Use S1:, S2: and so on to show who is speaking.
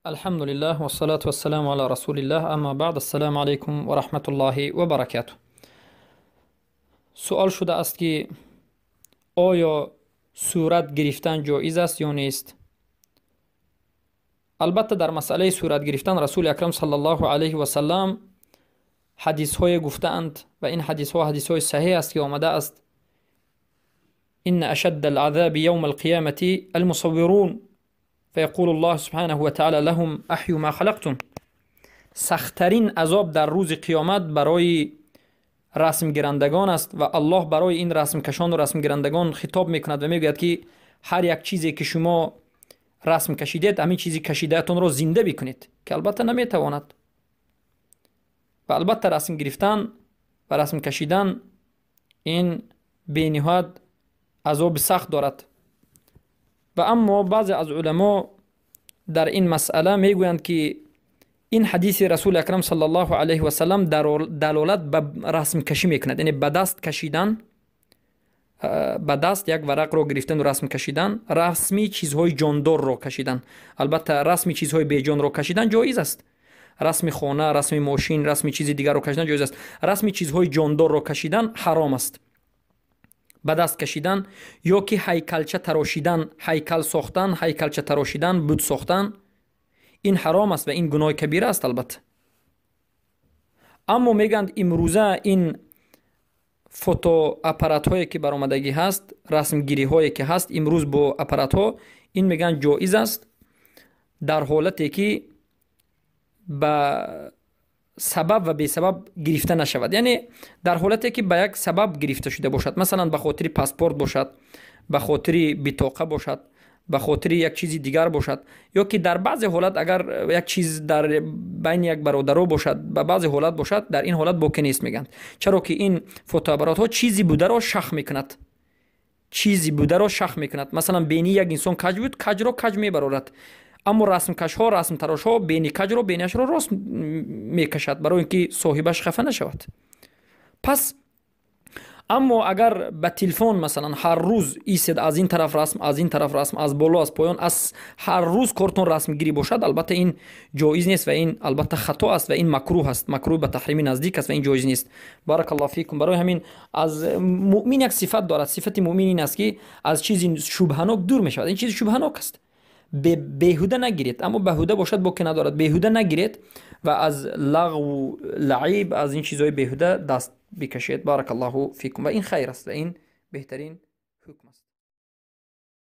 S1: الحمد لله والصلاة والسلام على رسول الله، اما بعد. السلام علیکم و رحمت الله و برکاته. سوال شده است که آیا صورت گرفتن جایز است یا نیست؟ البته در مسئله صورت گرفتن رسول اکرم صلی الله علیه و سلم حدیث های گفتند و این حدیث های صحیح است که آمده است: ان اشد العذاب یوم القیامة المصورون فیقول الله سبحانه و تعالی لهم احیوا ما خلقتم. سختترین عذاب در روز قیامت برای رسم گیرندگان است و الله برای این رسم کشان و رسم گیرندگان خطاب میکند و میگوید که هر یک چیزی که شما رسم کشیدید همین چیزی کشیدهتون را زنده بکنید، که البته نمیتواند. و البته رسم گرفتن و رسم کشیدن این به نهایت عذاب سخت دارد. و اما بعضی از علما در این مسئله میگویند که این حدیث رسول اکرم صلی الله علیه و سلم دلالت به رسم کشی میکند، یعنی به دست کشیدن، به دست یک ورق رو گرفتن و رسم کشیدن، رسمی چیزهای جاندار رو کشیدن. البته رسمی چیزهای بیجان رو کشیدن جایز است، رسم خانه، رسم ماشین، رسم چیز دیگر رو کشیدن جایز است. رسمی چیزهای جاندار رو کشیدن حرام است. به دست کشیدن یا که هیکلچه تراشیدن، هیکل ساختن، هیکلچه تراشیدن، بت ساختن، این حرام است و این گناه کبیره است البته. اما میگند امروزه این فوتو اپارات هایی که برآمدگی هست، رسم گیری هایی که هست امروز با اپارات ها، این میگن جایز است در حالتی که به سبب و بی سبب گرفته نشود. یعنی در حالتی که به یک سبب گرفته شده باشد، مثلا به خاطر پاسپورت باشد، به خاطر بطاقه باشد، به خاطر یک چیزی دیگر باشد، یا که در بعض حالت اگر یک چیز در بین یک برادرو باشد، به بعض حالت باشد، در این حالت باکی نیست میگند. چرا که این فوتوآپارات ها چیزی بوده را شخ میکند، چیزی بوده را شخ میکند. مثلا بینی یک انسان کج بود، کج را کج میبرارد. اما رسم کش ها، رسم تراش ها بینی کج را بینیش را راست میکشد برای اینکه صاحبش خفه نشود. پس اما اگر به تلفن مثلا هر روز ایستد از این طرف رسم، از این طرف رسم، از بالا از پایان، از هر روز کارتون رسم گیری باشد، البته این جایز نیست و این البته خطا است و این مکروه است، مکروه به تحریم نزدیک است و این جایز نیست. بارک الله فیکم. برای همین از مؤمن یک صفت دارد، صفت مؤمن این است که از چیزی شبهناک دور می شود. این چیز شبهناک است، بیهوده نگیرید. اما بیهوده باشد باکی ندارد، بیهوده نگیرید و از لغو و لعیب، از این چیزهای بیهوده دست بکشید. بارک الله فیکم. و این خیر است و این بهترین